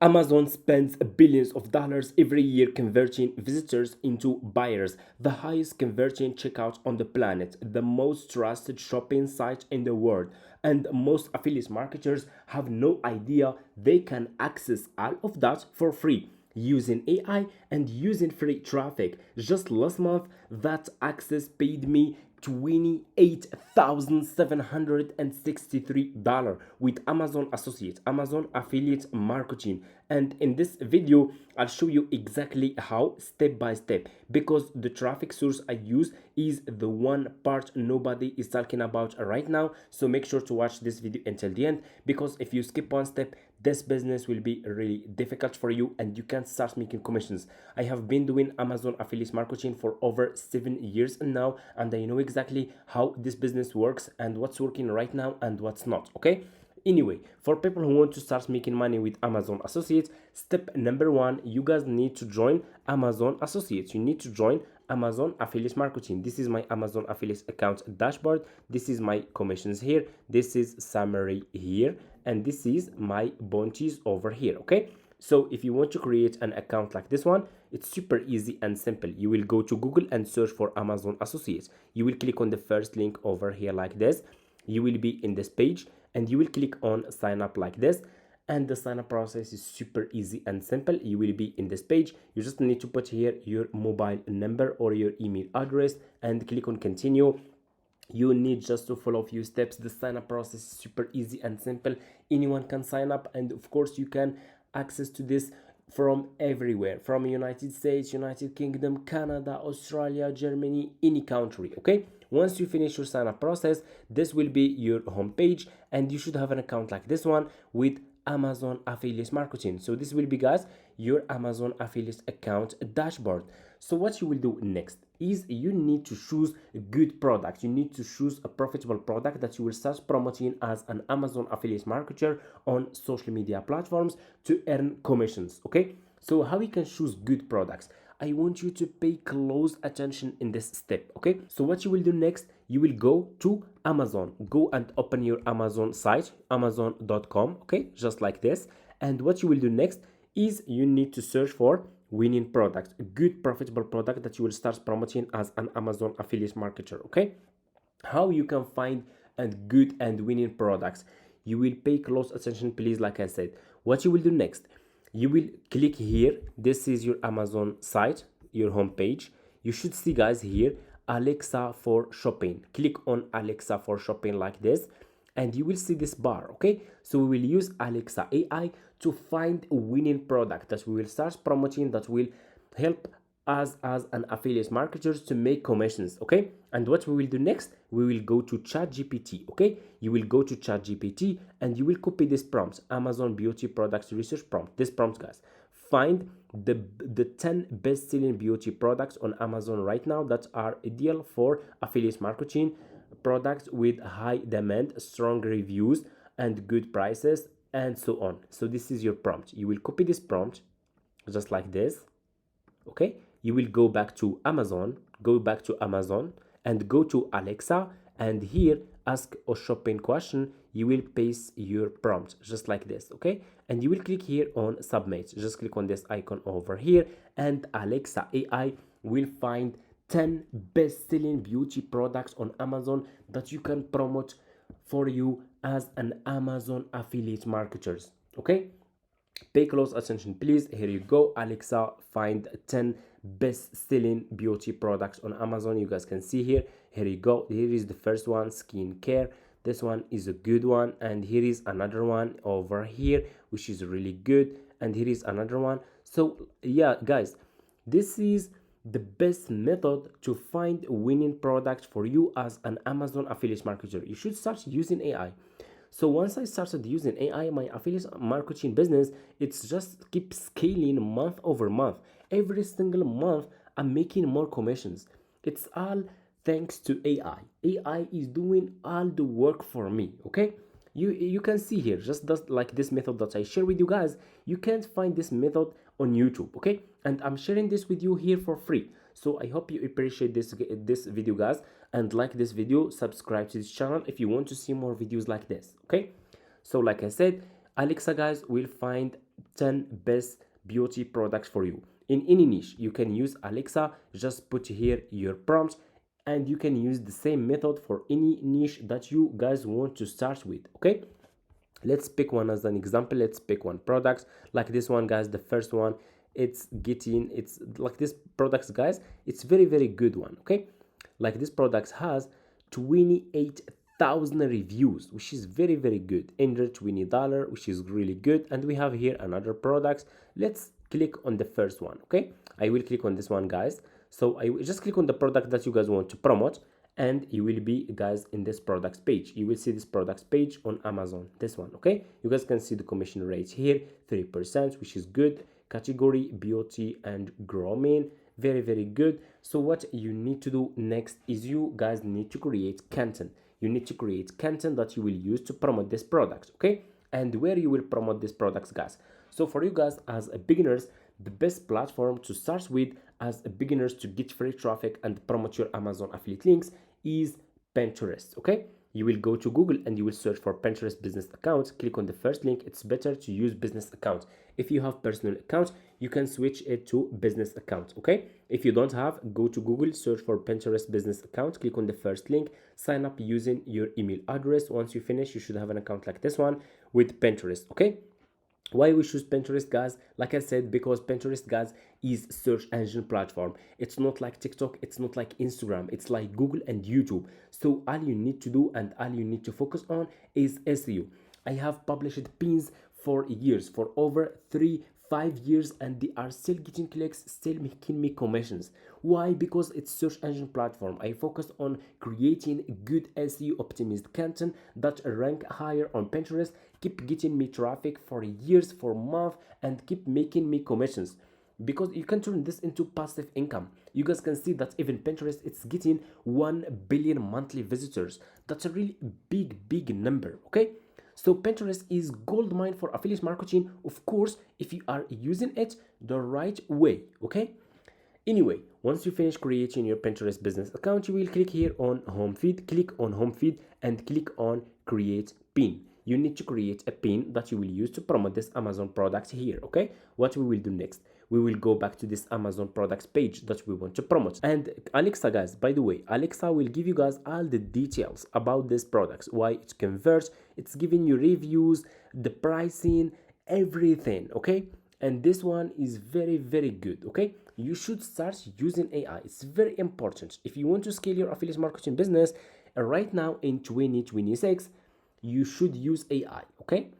Amazon spends billions of dollars every year converting visitors into buyers, the highest converting checkout on the planet, the most trusted shopping site in the world, and most affiliate marketers have no idea they can access all of that for free using AI and using free traffic. Just last month, that access paid me $28,763 with Amazon Associates, Amazon Affiliate Marketing. And in this video, I'll show you exactly how step by step, because the traffic source I use is the one part nobody is talking about right now. So make sure to watch this video until the end, because if you skip one step, this business will be really difficult for you and you can start making commissions. I have been doing Amazon affiliate marketing for over 7 years now, and I know exactly how this business works and what's working right now and what's not. Okay, anyway, for people who want to start making money with Amazon Associates, step number one, you guys need to join Amazon Associates. You need to join Amazon affiliate marketing. This is my Amazon affiliate account dashboard. This is my commissions here. This is summary here, and this is my bounties over here. Okay, so if you want to create an account like this one, it's super easy and simple. You will go to Google and search for Amazon Associates. You will click on the first link over here like this. You will be in this page and you will click on sign up like this, and the sign up process is super easy and simple. You will be in this page. You just need to put here your mobile number or your email address and click on continue. You need just to follow a few steps. The sign up process is super easy and simple. Anyone can sign up, and of course you can access to this from everywhere, from United States, United Kingdom, Canada, Australia, Germany, any country. Okay, once you finish your sign up process, this will be your home page, and you should have an account like this one with Amazon affiliate marketing. So this will be, guys, your Amazon affiliate account dashboard. So what you will do next is you need to choose a good product. You need to choose a profitable product that you will start promoting as an Amazon affiliate marketer on social media platforms to earn commissions. Okay, so how we can choose good products? I want you to pay close attention in this step. Okay, so what you will do next, you will go to Amazon. Go and open your Amazon site, amazon.com. Okay, just like this. And what you will do next is you need to search for winning products, a good profitable product that you will start promoting as an Amazon affiliate marketer. Okay, how you can find and good and winning products? You will pay close attention, please. Like I said, what you will do next, you will click here. This is your Amazon site, your home page. You should see, guys, here Alexa for shopping. Click on Alexa for shopping like this, and you will see this bar. Okay, so we will use Alexa AI to find a winning product that we will start promoting, that will help us as an affiliate marketers to make commissions. Okay, and what we will do next, we will go to ChatGPT. Okay, you will go to ChatGPT and you will copy this prompt, Amazon beauty products research prompt. This prompt, guys, find the 10 best-selling beauty products on Amazon right now that are ideal for affiliate marketing, products with high demand, strong reviews, and good prices, and so on. So this is your prompt. You will copy this prompt just like this. Okay, you will go back to Amazon, and go to Alexa, and here ask a shopping question. You will paste your prompt just like this. Okay, and you will click here on submit. Just click on this icon over here, and Alexa AI will find 10 best-selling beauty products on Amazon that you can promote for you as an Amazon affiliate marketers. Okay, pay close attention, please. Here you go. Alexa, find 10 best-selling beauty products on Amazon. You guys can see here. Here you go. Here is the first one, skincare. This one is a good one, and here is another one over here which is really good, and here is another one. So yeah, guys, this is the best method to find a winning product for you as an Amazon affiliate marketer. You should start using AI. So once I started using AI, my affiliate marketing business, it's just keep scaling month over month. Every single month, I'm making more commissions. It's all thanks to AI. AI is doing all the work for me. Okay, you can see here, just like this method that I share with you guys. You can't find this method on YouTube. Okay, and I'm sharing this with you here for free. So I hope you appreciate this video, guys, and like this video. Subscribe to this channel if you want to see more videos like this. Okay, so like I said, Alexa guys will find 10 best beauty products for you in any niche. You can use Alexa, just put here your prompt, and you can use the same method for any niche that you guys want to start with. Okay, let's pick one as an example. Let's pick one product like this one guys. The first one, it's like this products guys, it's very good one. Okay, like this product has 28,000 reviews, which is very good, under $20, which is really good. And we have here another products. Let's click on the first one. Okay, I will click on this one guys. So I will just click on the product that you guys want to promote, and you will be guys in this products page. You will see this products page on Amazon, this one. Okay, you guys can see the commission rate here, 3%, which is good. Category beauty and grooming, very good. So what you need to do next is you guys need to create content. You need to create content that you will use to promote this product. Okay, and where you will promote these products guys. So for you guys as a beginners, the best platform to start with as a beginners to get free traffic and promote your Amazon affiliate links is Pinterest. Okay, you will go to Google and you will search for Pinterest business account. Click on the first link. It's better to use business account. If you have personal account, you can switch it to business account. Okay, if you don't have, go to Google, search for Pinterest business account, click on the first link, sign up using your email address. Once you finish, you should have an account like this one with Pinterest. Okay, why we choose Pinterest guys? Like I said, because Pinterest guys is search engine platform. It's not like TikTok, it's not like Instagram, it's like Google and YouTube. So all you need to do and all you need to focus on is SEO. I have published pins for years, for over 5 years, and they are still getting clicks, still making me commissions. Why? Because it's search engine platform. I focus on creating good SEO optimized content that rank higher on Pinterest, keep getting me traffic for years, for months, and keep making me commissions, because you can turn this into passive income. You guys can see that even Pinterest, it's getting 1 billion monthly visitors. That's a really big number. Okay, so Pinterest is gold mine for affiliate marketing, of course, if you are using it the right way. Okay, anyway, once you finish creating your Pinterest business account, you will click here on home feed. Click on home feed and click on create pin. You need to create a pin that you will use to promote this Amazon product here. Okay, what we will do next, we will go back to this Amazon products page that we want to promote. And Alexa guys, by the way, Alexa will give you guys all the details about this products, why it converts, it's giving you reviews, the pricing, everything. Okay, and this one is very good. Okay, you should start using AI. It's very important if you want to scale your affiliate marketing business right now in 2026. You should use AI. Okay,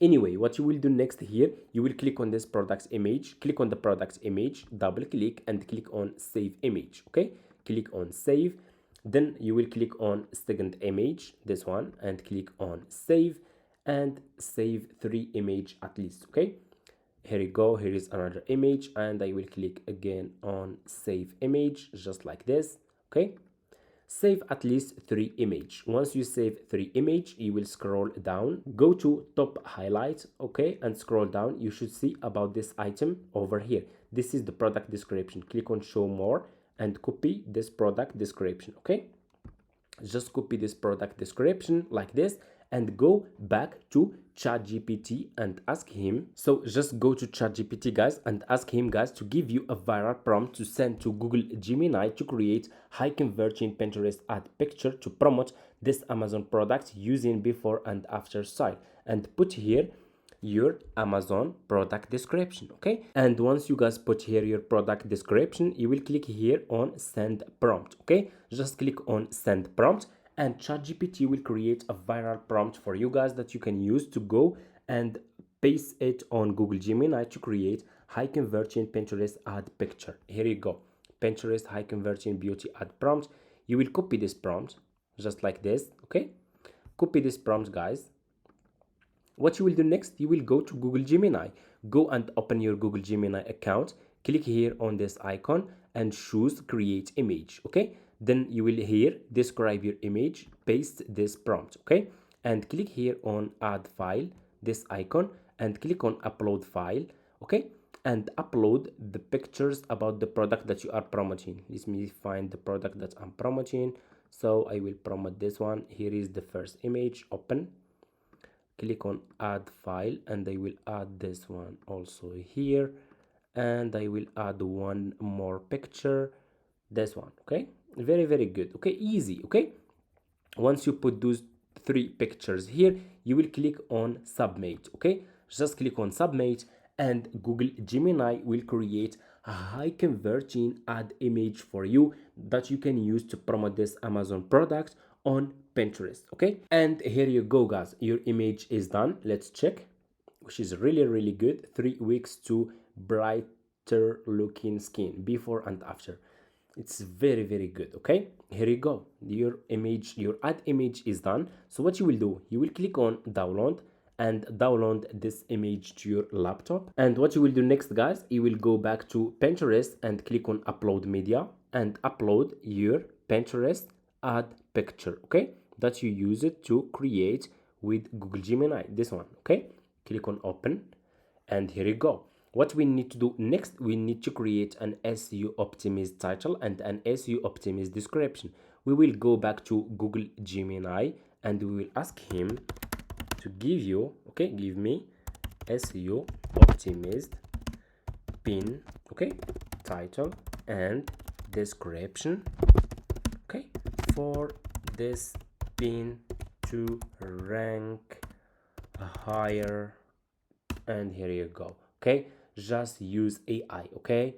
anyway, what you will do next here, you will click on this products image, click on the products image, double click and click on save image. Okay, click on save, then you will click on second image, this one, and click on save, and save 3 image at least. Okay, here you go, here is another image, and I will click again on save image, just like this. Okay, save at least 3 image. Once you save 3 image, you will scroll down, go to top highlight. Okay, and scroll down, you should see about this item over here. This is the product description. Click on show more and copy this product description. Okay, just copy this product description like this and go back to ChatGPT and ask him. So just go to ChatGPT guys and ask him guys to give you a viral prompt to send to Google Gemini to create high converting Pinterest ad picture to promote this Amazon product using before and after style, and put here your Amazon product description. Okay, and once you guys put here your product description, you will click here on send prompt. Okay, just click on send prompt and ChatGPT will create a viral prompt for you guys that you can use to go and paste it on Google Gemini to create high converting Pinterest ad picture. Here you go, Pinterest high converting beauty ad prompt. You will copy this prompt just like this. Okay, copy this prompt guys. What you will do next, you will go to Google Gemini, go and open your Google Gemini account, click here on this icon and choose create image. Okay, then you will here describe your image, paste this prompt. Okay, and click here on add file, this icon, and click on upload file. Okay, and upload the pictures about the product that you are promoting. Let me find the product that I'm promoting. So I will promote this one. Here is the first image, open. click on add file, and I will add this one also here, and I will add one more picture, this one. Okay, very good. Okay, easy. Okay, once you put those three pictures here, you will click on submit. Okay, just click on submit, and Google Gemini will create a high converting ad image for you that you can use to promote this Amazon product on Pinterest. Okay, and here you go guys, your image is done. Let's check, which is really good. 3 weeks to brighter looking skin before and after. It's very good. Okay, here you go, your image, your ad image is done. So what you will do, you will click on download and download this image to your laptop. And what you will do next guys, you will go back to Pinterest and click on upload media and upload your Pinterest ad picture, okay, that you use it to create with Google Gemini, this one. Okay, click on open, and here you go. What we need to do next, we need to create an SEO optimized title and an SEO optimized description. We will go back to Google Gemini and we will ask him to give you, okay, give me SEO optimized pin, okay, title and description, okay, for this pin to rank higher. And here you go. Okay, just use AI. Okay,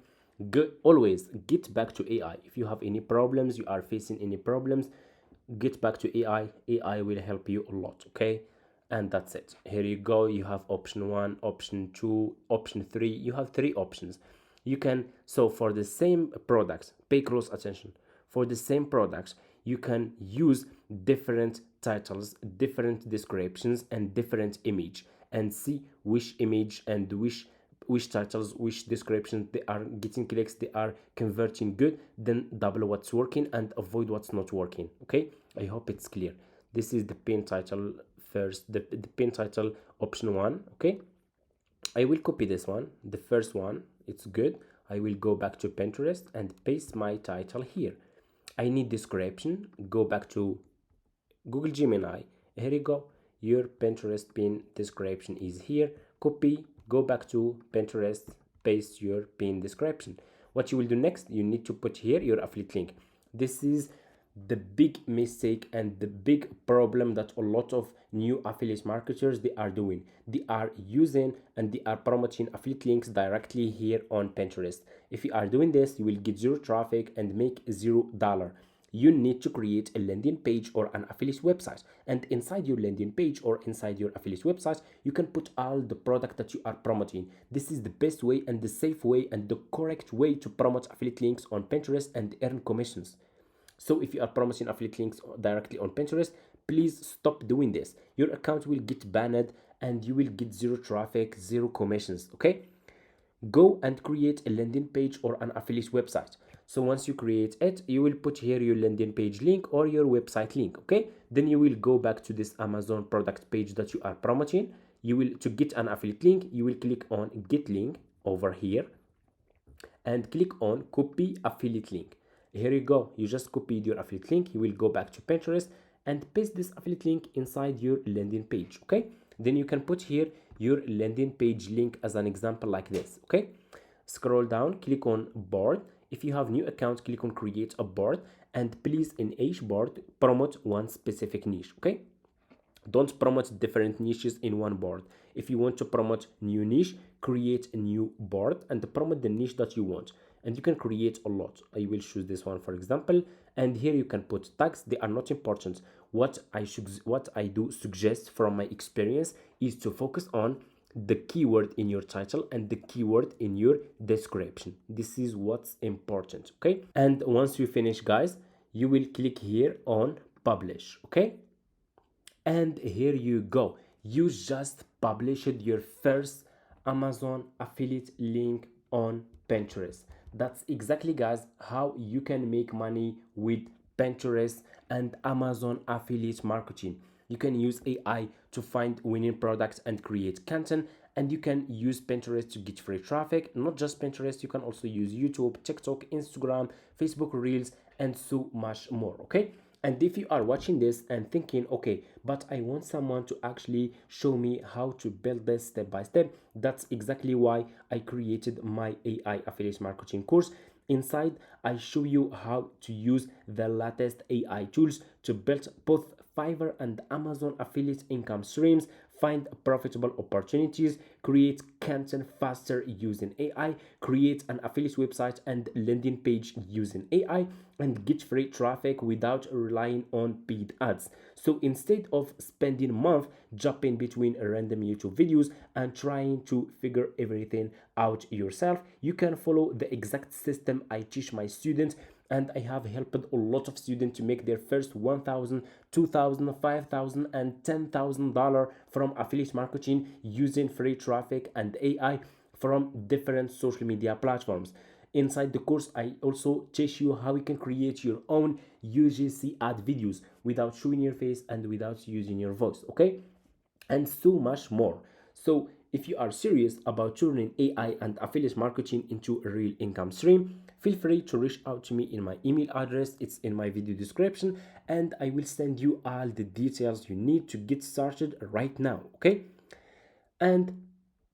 good. Always get back to AI. If you have any problems, you are facing any problems, get back to AI. AI will help you a lot. Okay, and that's it. Here you go. You have option 1, option 2, option 3. You have 3 options. You can, so for the same products, pay close attention. For the same products, you can use different titles, different descriptions, and different image, and see which image and which titles, which descriptions they are getting clicks, they are converting good. Then double what's working and avoid what's not working. Okay, I hope it's clear. This is the pin title first, the pin title option 1. Okay, I will copy this one, the first one, it's good. I will go back to Pinterest and paste my title here. I need description, go back to Google Gemini. Here you go, your Pinterest pin description is here. Copy, go back to Pinterest, paste your pin description. What you will do next, you need to put here your affiliate link. This is the big mistake and the big problem that a lot of new affiliate marketers they are doing. They are using and they are promoting affiliate links directly here on Pinterest. If you are doing this, you will get zero traffic and make $0. You need to create a landing page or an affiliate website, and inside your landing page or inside your affiliate website you can put all the product that you are promoting. This is the best way and the safe way and the correct way to promote affiliate links on Pinterest and earn commissions. So if you are promoting affiliate links directly on Pinterest, please stop doing this. Your account will get banned and you will get zero traffic, zero commissions. Okay, go and create a landing page or an affiliate website. So once you create it, you will put here your landing page link or your website link. Okay, then you will go back to this Amazon product page that you are promoting. You will, to get an affiliate link, you will click on get link over here and click on copy affiliate link. Here you go, you just copied your affiliate link. You will go back to Pinterest and paste this affiliate link inside your landing page. Okay, then you can put here your landing page link as an example like this. Okay, scroll down, click on board. If you have new account, click on create a board, and please in each board promote one specific niche. Okay, don't promote different niches in one board. If you want to promote new niche, create a new board and promote the niche that you want, and you can create a lot. I will choose this one for example, and here you can put tags. They are not important. What I do suggest from my experience is to focus on the keyword in your title and the keyword in your description. This is what's important. Okay, and once you finish guys, you will click here on publish. Okay, and here you go, you just published your first Amazon affiliate link on Pinterest. That's exactly guys how you can make money with Pinterest and Amazon affiliate marketing. You can use AI to find winning products and create content, and you can use Pinterest to get free traffic. Not just Pinterest, you can also use YouTube, TikTok, Instagram, Facebook Reels, and so much more. Okay, And if you are watching this and thinking, okay, but I want someone to actually show me how to build this step by step, that's exactly why I created my AI affiliate marketing course. Inside, I show you how to use the latest AI tools to build both Fiverr and Amazon affiliate income streams, find profitable opportunities, create content faster using AI, create an affiliate website and landing page using AI, and get free traffic without relying on paid ads. So instead of spending a month jumping between random YouTube videos and trying to figure everything out yourself, you can follow the exact system I teach my students, and I have helped a lot of students to make their first 1,000, 2,000, 5,000, and $10,000 from affiliate marketing using free traffic and AI from different social media platforms. Inside the course, I also teach you how you can create your own UGC ad videos without showing your face and without using your voice, okay? And so much more. So, if you are serious about turning AI and affiliate marketing into a real income stream, feel free to reach out to me in my email address. It's in my video description, and I will send you all the details you need to get started right now, okay? And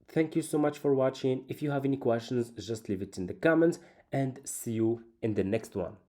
thank you so much for watching. If you have any questions, just leave it in the comments, and see you in the next one.